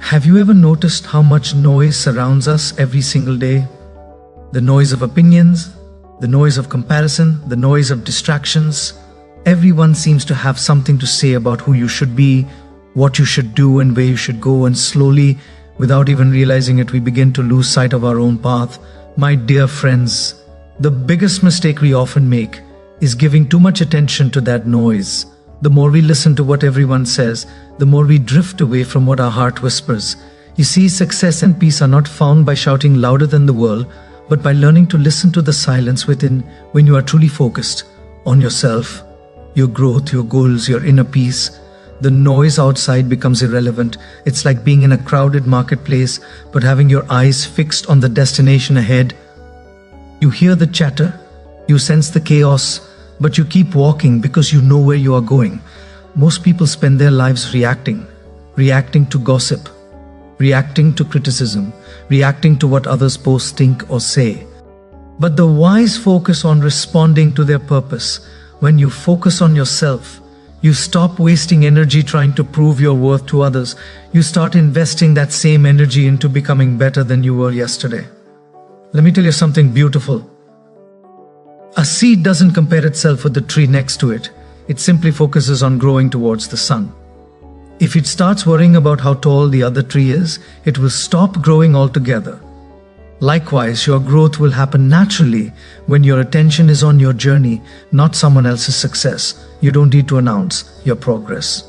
Have you ever noticed how much noise surrounds us every single day? The noise of opinions, the noise of comparison, the noise of distractions. Everyone seems to have something to say about who you should be, what you should do, and where you should go, and slowly, without even realizing it, we begin to lose sight of our own path. My dear friends, the biggest mistake we often make is giving too much attention to that noise. The more we listen to what everyone says, the more we drift away from what our heart whispers. You see, success and peace are not found by shouting louder than the world, but by learning to listen to the silence within when you are truly focused on yourself, your growth, your goals, your inner peace. The noise outside becomes irrelevant. It's like being in a crowded marketplace, but having your eyes fixed on the destination ahead. You hear the chatter, you sense the chaos, but you keep walking because you know where you are going. Most people spend their lives reacting to gossip, reacting to criticism, reacting to what others post, think, or say. But the wise focus on responding to their purpose. When you focus on yourself, you stop wasting energy trying to prove your worth to others. You start investing that same energy into becoming better than you were yesterday. Let me tell you something beautiful. A seed doesn't compare itself with the tree next to it. It simply focuses on growing towards the sun. If it starts worrying about how tall the other tree is, it will stop growing altogether. Likewise, your growth will happen naturally when your attention is on your journey, not someone else's success. You don't need to announce your progress.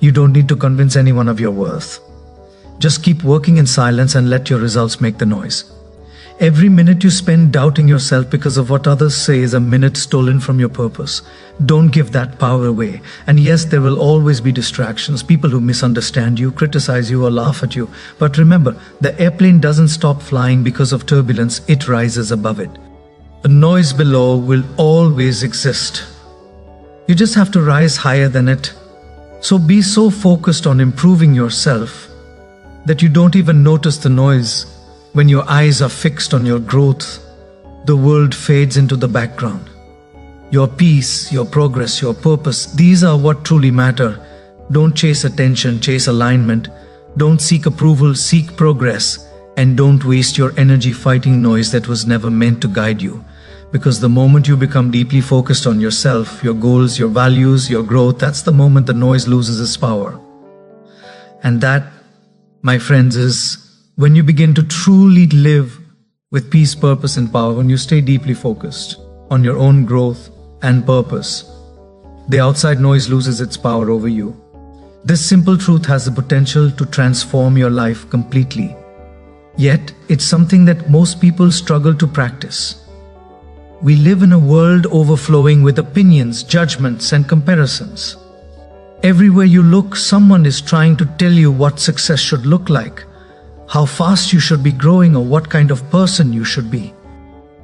You don't need to convince anyone of your worth. Just keep working in silence and let your results make the noise. Every minute you spend doubting yourself because of what others say is a minute stolen from your purpose. Don't give that power away. And yes, there will always be distractions, people who misunderstand you, criticize you, or laugh at you. But remember, the airplane doesn't stop flying because of turbulence, it rises above it. The noise below will always exist. You just have to rise higher than it. So be so focused on improving yourself that you don't even notice the noise. When your eyes are fixed on your growth, the world fades into the background. Your peace, your progress, your purpose, these are what truly matter. Don't chase attention, chase alignment. Don't seek approval, seek progress. And don't waste your energy fighting noise that was never meant to guide you. Because the moment you become deeply focused on yourself, your goals, your values, your growth, that's the moment the noise loses its power. And that, my friends, is when you begin to truly live with peace, purpose, and power. When you stay deeply focused on your own growth and purpose, the outside noise loses its power over you. This simple truth has the potential to transform your life completely. Yet, it's something that most people struggle to practice. We live in a world overflowing with opinions, judgments, and comparisons. Everywhere you look, someone is trying to tell you what success should look like, how fast you should be growing, or what kind of person you should be.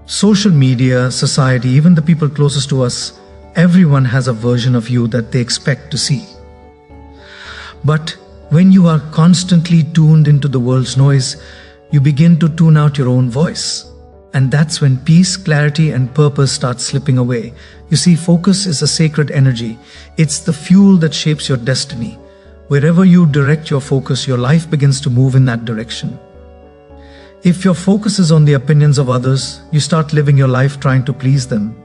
Social media, society, even the people closest to us, everyone has a version of you that they expect to see. But when you are constantly tuned into the world's noise, you begin to tune out your own voice. And that's when peace, clarity, and purpose start slipping away. You see, focus is a sacred energy. It's the fuel that shapes your destiny. Wherever you direct your focus, your life begins to move in that direction. If your focus is on the opinions of others, you start living your life trying to please them.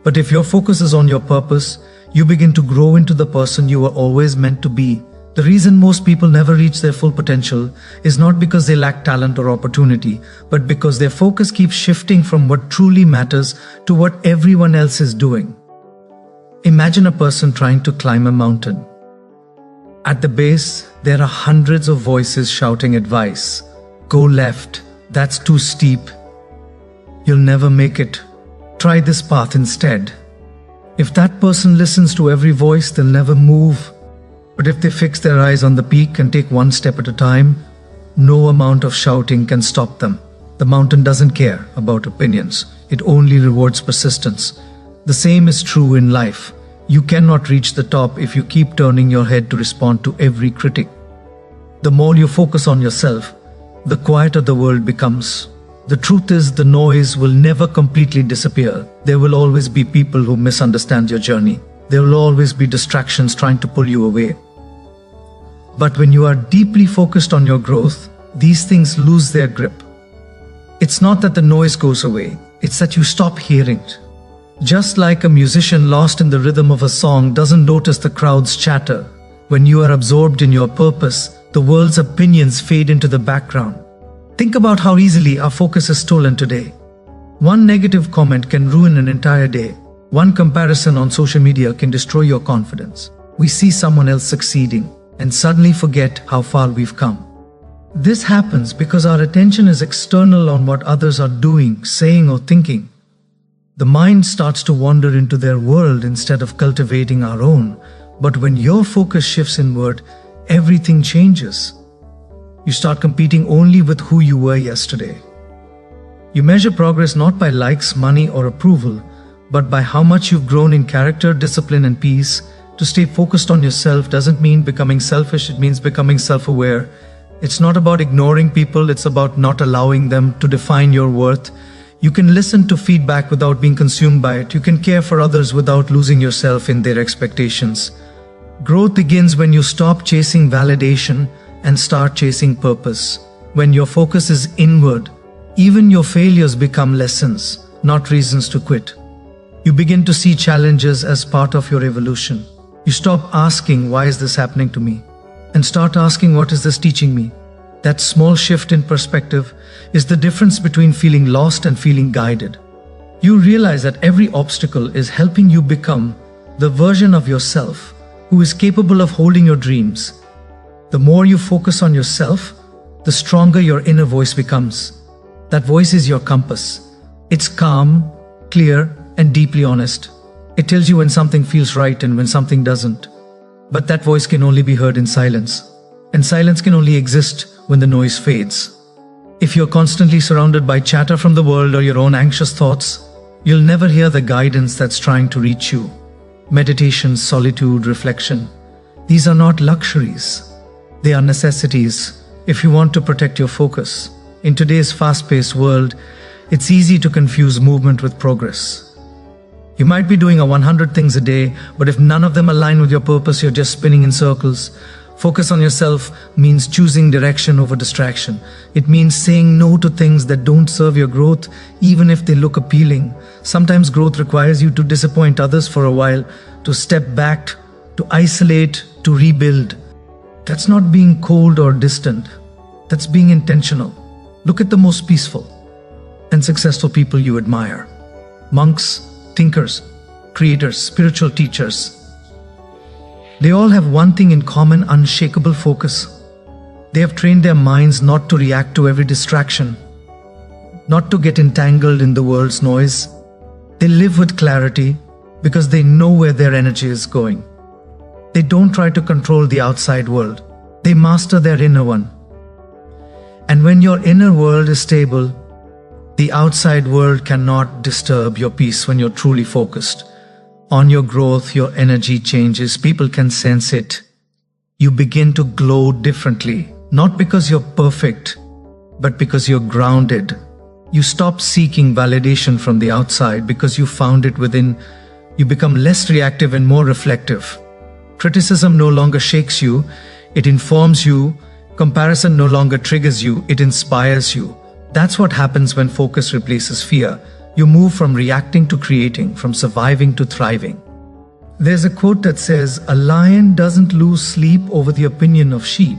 But if your focus is on your purpose, you begin to grow into the person you were always meant to be. The reason most people never reach their full potential is not because they lack talent or opportunity, but because their focus keeps shifting from what truly matters to what everyone else is doing. Imagine a person trying to climb a mountain. At the base, there are hundreds of voices shouting advice. Go left, that's too steep. You'll never make it. Try this path instead. If that person listens to every voice, they'll never move. But if they fix their eyes on the peak and take one step at a time, no amount of shouting can stop them. The mountain doesn't care about opinions. It only rewards persistence. The same is true in life. You cannot reach the top if you keep turning your head to respond to every critic. The more you focus on yourself, the quieter the world becomes. The truth is, the noise will never completely disappear. There will always be people who misunderstand your journey. There will always be distractions trying to pull you away. But when you are deeply focused on your growth, these things lose their grip. It's not that the noise goes away, it's that you stop hearing it. Just like a musician lost in the rhythm of a song doesn't notice the crowd's chatter, when you are absorbed in your purpose, the world's opinions fade into the background. Think about how easily our focus is stolen today. One negative comment can ruin an entire day. One comparison on social media can destroy your confidence. We see someone else succeeding and suddenly forget how far we've come. This happens because our attention is external on what others are doing, saying, or thinking. The mind starts to wander into their world instead of cultivating our own. But when your focus shifts inward, everything changes. You start competing only with who you were yesterday. You measure progress not by likes, money, or approval, but by how much you've grown in character, discipline, and peace. To stay focused on yourself doesn't mean becoming selfish, it means becoming self-aware. It's not about ignoring people, it's about not allowing them to define your worth. You can listen to feedback without being consumed by it. You can care for others without losing yourself in their expectations. Growth begins when you stop chasing validation and start chasing purpose. When your focus is inward, even your failures become lessons, not reasons to quit. You begin to see challenges as part of your evolution. You stop asking, "Why is this happening to me?" and start asking, "What is this teaching me?" That small shift in perspective is the difference between feeling lost and feeling guided. You realize that every obstacle is helping you become the version of yourself who is capable of holding your dreams. The more you focus on yourself, the stronger your inner voice becomes. That voice is your compass. It's calm, clear, and deeply honest. It tells you when something feels right and when something doesn't. But that voice can only be heard in silence. And silence can only exist when the noise fades. If you're constantly surrounded by chatter from the world or your own anxious thoughts, you'll never hear the guidance that's trying to reach you. Meditation, solitude, reflection. These are not luxuries. They are necessities if you want to protect your focus. In today's fast-paced world, it's easy to confuse movement with progress. You might be doing 100 things a day, but if none of them align with your purpose, you're just spinning in circles. Focus on yourself means choosing direction over distraction. It means saying no to things that don't serve your growth, even if they look appealing. Sometimes growth requires you to disappoint others for a while, to step back, to isolate, to rebuild. That's not being cold or distant. That's being intentional. Look at the most peaceful and successful people you admire. Monks, thinkers, creators, spiritual teachers. They all have one thing in common: unshakable focus. They have trained their minds not to react to every distraction, not to get entangled in the world's noise. They live with clarity because they know where their energy is going. They don't try to control the outside world. They master their inner one. And when your inner world is stable, the outside world cannot disturb your peace. When you're truly focused on your growth, your energy changes. People can sense it. You begin to glow differently, not because you're perfect, but because you're grounded. You stop seeking validation from the outside because you found it within. You become less reactive and more reflective. Criticism no longer shakes you, it informs you. Comparison no longer triggers you, it inspires you. That's what happens when focus replaces fear. You move from reacting to creating, from surviving to thriving. There's a quote that says, "A lion doesn't lose sleep over the opinion of sheep."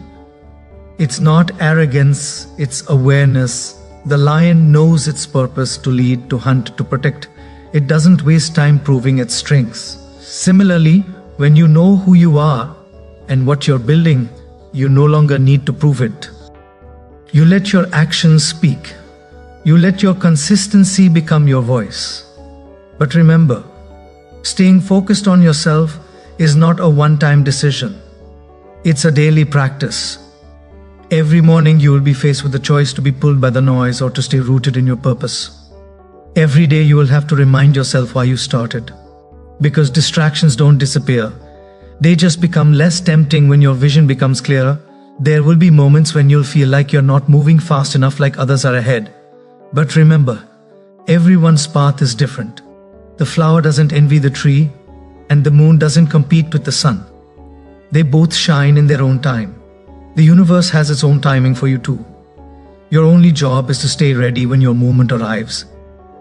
It's not arrogance, it's awareness. The lion knows its purpose: to lead, to hunt, to protect. It doesn't waste time proving its strengths. Similarly, when you know who you are and what you're building, you no longer need to prove it. You let your actions speak. You let your consistency become your voice. But remember, staying focused on yourself is not a one-time decision. It's a daily practice. Every morning you will be faced with the choice to be pulled by the noise or to stay rooted in your purpose. Every day you will have to remind yourself why you started. Because distractions don't disappear. They just become less tempting when your vision becomes clearer. There will be moments when you'll feel like you're not moving fast enough, like others are ahead. But remember, everyone's path is different. The flower doesn't envy the tree, and the moon doesn't compete with the sun. They both shine in their own time. The universe has its own timing for you too. Your only job is to stay ready when your moment arrives.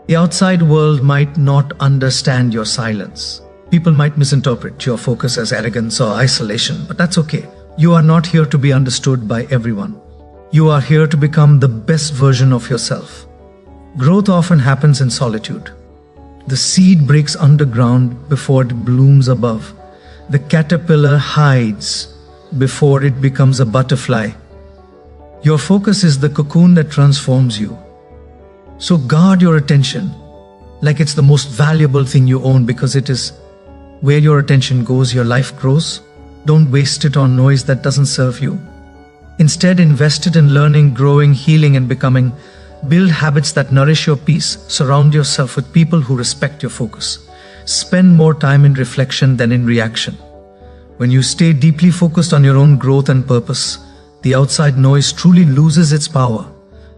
The outside world might not understand your silence. People might misinterpret your focus as arrogance or isolation, but that's okay. You are not here to be understood by everyone. You are here to become the best version of yourself. Growth often happens in solitude. The seed breaks underground before it blooms above. The caterpillar hides before it becomes a butterfly. Your focus is the cocoon that transforms you. So guard your attention like it's the most valuable thing you own, because it is. Where your attention goes, your life grows. Don't waste it on noise that doesn't serve you. Instead, invest it in learning, growing, healing, and becoming. Build habits that nourish your peace. Surround yourself with people who respect your focus. Spend more time in reflection than in reaction. When you stay deeply focused on your own growth and purpose, the outside noise truly loses its power.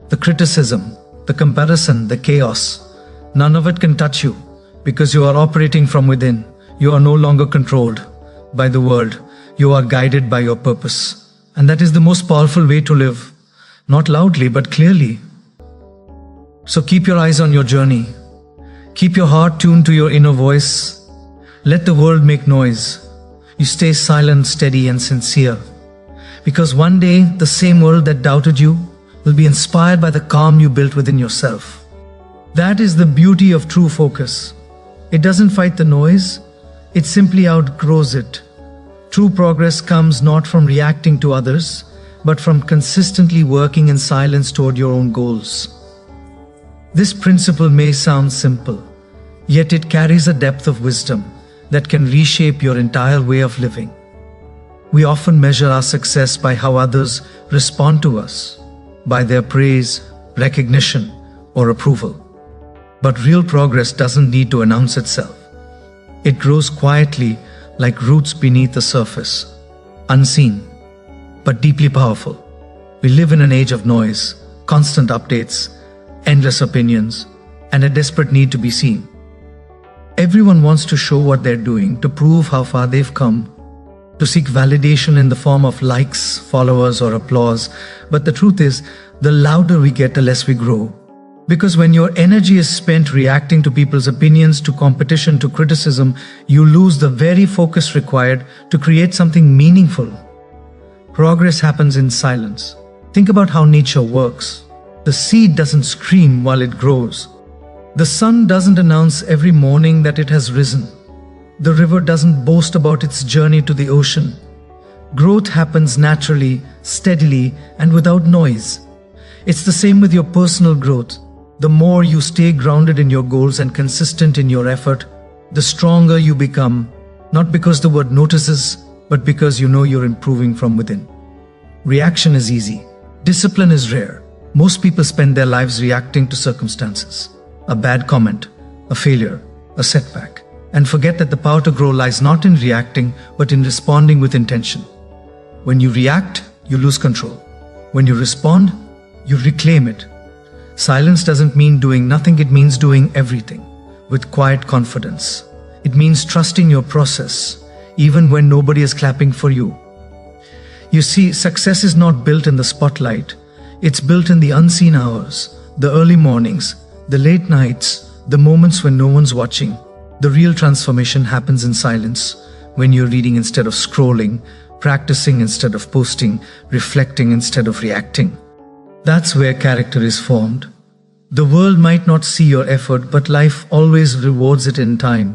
The criticism, the comparison, the chaos, none of it can touch you, because you are operating from within. You are no longer controlled by the world. You are guided by your purpose. And that is the most powerful way to live. Not loudly, but clearly. So keep your eyes on your journey. Keep your heart tuned to your inner voice. Let the world make noise. You stay silent, steady, and sincere. Because one day, the same world that doubted you will be inspired by the calm you built within yourself. That is the beauty of true focus. It doesn't fight the noise. It simply outgrows it. True progress comes not from reacting to others, but from consistently working in silence toward your own goals. This principle may sound simple, yet it carries a depth of wisdom that can reshape your entire way of living. We often measure our success by how others respond to us, by their praise, recognition, or approval. But real progress doesn't need to announce itself. It grows quietly, like roots beneath the surface, unseen, but deeply powerful. We live in an age of noise, constant updates, endless opinions, and a desperate need to be seen. Everyone wants to show what they're doing, to prove how far they've come, to seek validation in the form of likes, followers, or applause. But the truth is, the louder we get, the less we grow. Because when your energy is spent reacting to people's opinions, to competition, to criticism, you lose the very focus required to create something meaningful. Progress happens in silence. Think about how nature works. The seed doesn't scream while it grows. The sun doesn't announce every morning that it has risen. The river doesn't boast about its journey to the ocean. Growth happens naturally, steadily, and without noise. It's the same with your personal growth. The more you stay grounded in your goals and consistent in your effort, the stronger you become, not because the world notices, but because you know you're improving from within. Reaction is easy. Discipline is rare. Most people spend their lives reacting to circumstances. A bad comment, a failure, a setback, and forget that the power to grow lies not in reacting, but in responding with intention. When you react, you lose control. When you respond, you reclaim it. Silence doesn't mean doing nothing, it means doing everything with quiet confidence. It means trusting your process, even when nobody is clapping for you. You see, success is not built in the spotlight. It's built in the unseen hours, the early mornings, the late nights, the moments when no one's watching. The real transformation happens in silence, when you're reading instead of scrolling, practicing instead of posting, reflecting instead of reacting. That's where character is formed. The world might not see your effort, but life always rewards it in time.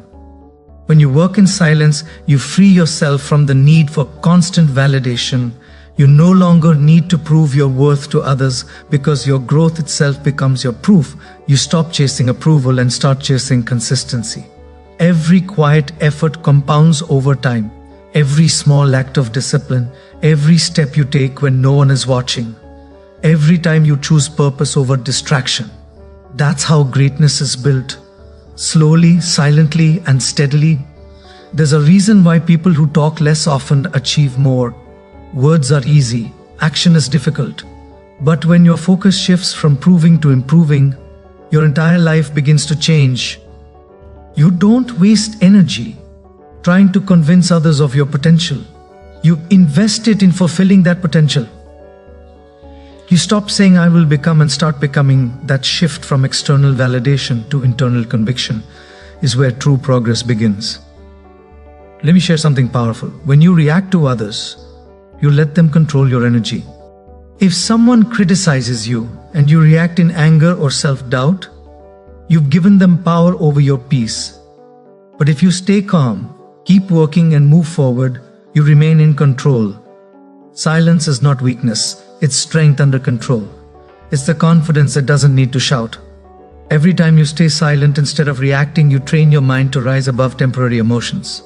When you work in silence, you free yourself from the need for constant validation. You no longer need to prove your worth to others, because your growth itself becomes your proof. You stop chasing approval and start chasing consistency. Every quiet effort compounds over time. Every small act of discipline, every step you take when no one is watching. Every time you choose purpose over distraction. That's how greatness is built. Slowly, silently, and steadily. There's a reason why people who talk less often achieve more. Words are easy, action is difficult. But when your focus shifts from proving to improving, your entire life begins to change. You don't waste energy trying to convince others of your potential. You invest it in fulfilling that potential. You stop saying I will become and start becoming. That shift from external validation to internal conviction is where true progress begins. Let me share something powerful. When you react to others, you let them control your energy. If someone criticizes you and you react in anger or self-doubt, you've given them power over your peace. But if you stay calm, keep working and move forward, you remain in control. Silence is not weakness, it's strength under control. It's the confidence that doesn't need to shout. Every time you stay silent instead of reacting, you train your mind to rise above temporary emotions.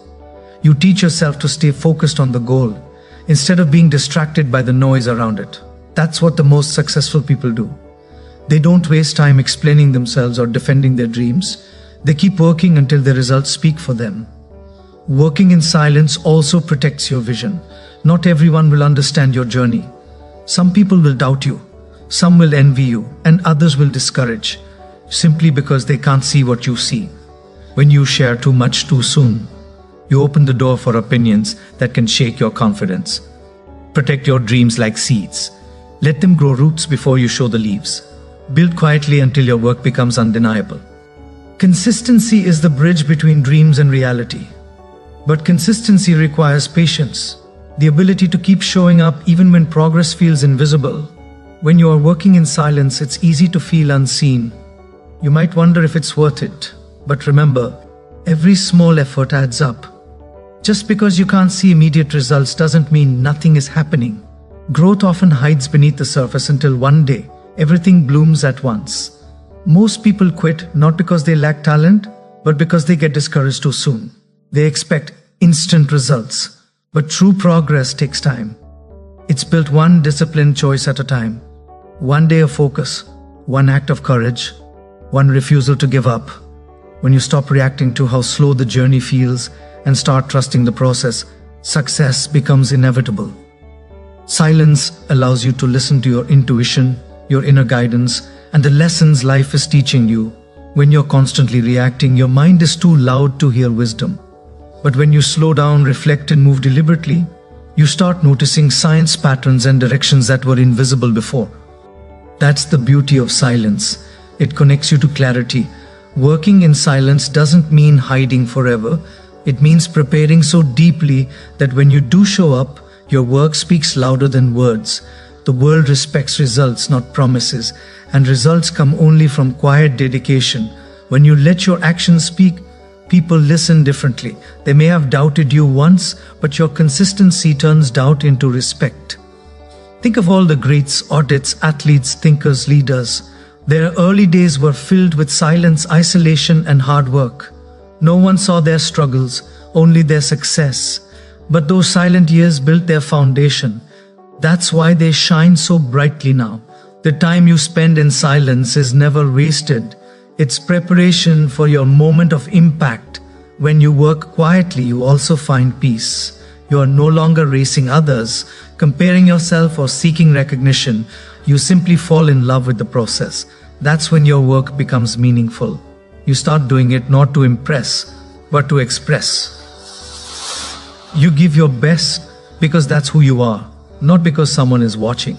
You teach yourself to stay focused on the goal instead of being distracted by the noise around it. That's what the most successful people do. They don't waste time explaining themselves or defending their dreams. They keep working until the results speak for them. Working in silence also protects your vision. Not everyone will understand your journey. Some people will doubt you, some will envy you, and others will discourage, simply because they can't see what you see. When you share too much too soon, you open the door for opinions that can shake your confidence. Protect your dreams like seeds. Let them grow roots before you show the leaves. Build quietly until your work becomes undeniable. Consistency is the bridge between dreams and reality. But consistency requires patience, the ability to keep showing up even when progress feels invisible. When you are working in silence, it's easy to feel unseen. You might wonder if it's worth it. But remember, every small effort adds up. Just because you can't see immediate results doesn't mean nothing is happening. Growth often hides beneath the surface until one day, everything blooms at once. Most people quit not because they lack talent, but because they get discouraged too soon. They expect instant results, but true progress takes time. It's built one disciplined choice at a time. One day of focus, one act of courage, one refusal to give up. When you stop reacting to how slow the journey feels and start trusting the process, success becomes inevitable. Silence allows you to listen to your intuition, your inner guidance, and the lessons life is teaching you. When you're constantly reacting, your mind is too loud to hear wisdom. But when you slow down, reflect, and move deliberately, you start noticing signs, patterns, and directions that were invisible before. That's the beauty of silence. It connects you to clarity. Working in silence doesn't mean hiding forever. It means preparing so deeply that when you do show up, your work speaks louder than words. The world respects results, not promises, and results come only from quiet dedication. When you let your actions speak, people listen differently. They may have doubted you once, but your consistency turns doubt into respect. Think of all the greats, audits, athletes, thinkers, leaders. Their early days were filled with silence, isolation, and hard work. No one saw their struggles, only their success. But those silent years built their foundation. That's why they shine so brightly now. The time you spend in silence is never wasted. It's preparation for your moment of impact. When you work quietly, you also find peace. You are no longer racing others, comparing yourself, or seeking recognition. You simply fall in love with the process. That's when your work becomes meaningful. You start doing it not to impress, but to express. You give your best because that's who you are, not because someone is watching.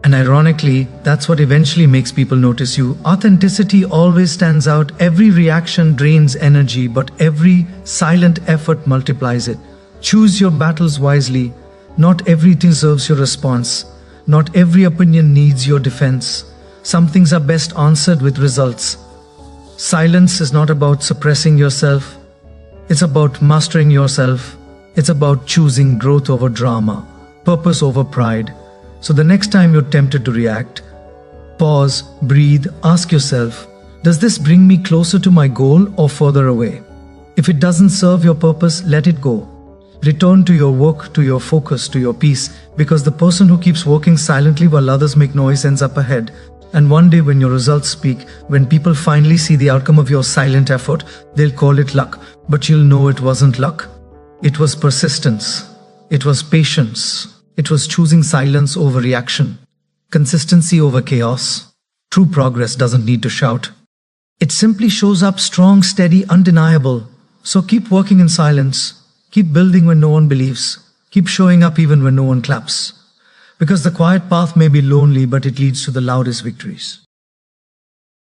And ironically, that's what eventually makes people notice you. Authenticity always stands out. Every reaction drains energy, but every silent effort multiplies it. Choose your battles wisely. Not everything deserves your response. Not every opinion needs your defense. Some things are best answered with results. Silence is not about suppressing yourself. It's about mastering yourself. It's about choosing growth over drama, purpose over pride. So the next time you're tempted to react, pause, breathe, ask yourself, does this bring me closer to my goal or further away? If it doesn't serve your purpose, let it go. Return to your work, to your focus, to your peace, because the person who keeps working silently while others make noise ends up ahead. And one day when your results speak, when people finally see the outcome of your silent effort, they'll call it luck. But you'll know it wasn't luck. It was persistence. It was patience. It was choosing silence over reaction. Consistency over chaos. True progress doesn't need to shout. It simply shows up strong, steady, undeniable. So keep working in silence. Keep building when no one believes. Keep showing up even when no one claps. Because the quiet path may be lonely, but it leads to the loudest victories.